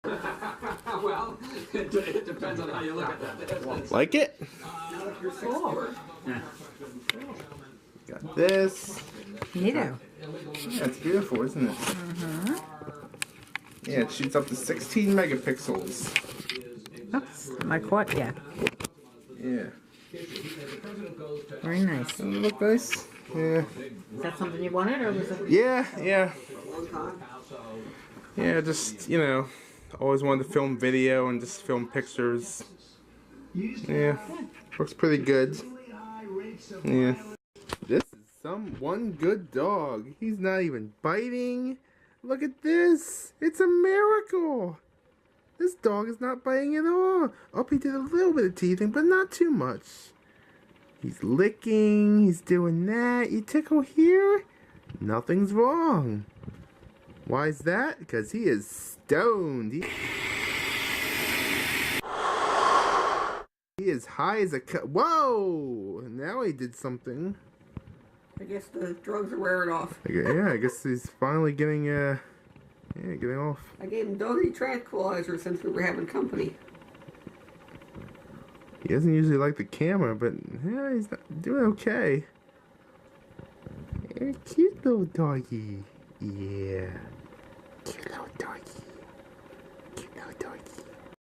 Well, it depends on how you look at that. Like it? Yeah. Got this. Neato. Yeah, it's beautiful, isn't it? Yeah, it shoots up to 16 megapixels. Oops, am I caught? Yeah. Yeah. Very nice. Doesn't it look nice? Yeah. Is that something you wanted, or was it? Yeah, yeah. Yeah, just, you know, always wanted to film video and just film pictures. Yeah, works pretty good. Yeah. This is one good dog. He's not even biting. Look at this. It's a miracle. This dog is not biting at all. Oh, he did a little bit of teething, but not too much. He's licking. He's doing that. You tickle here? Nothing's wrong. Why is that? Because he is stoned. He is high as a whoa! Now he did something. I guess the drugs are wearing off. Yeah, I guess he's finally getting getting off. I gave him doggy tranquilizer since we were having company. He doesn't usually like the camera, but yeah, he's doing okay. Yeah, cute little doggy. Yeah. Cute little doggy. Cute little doggy.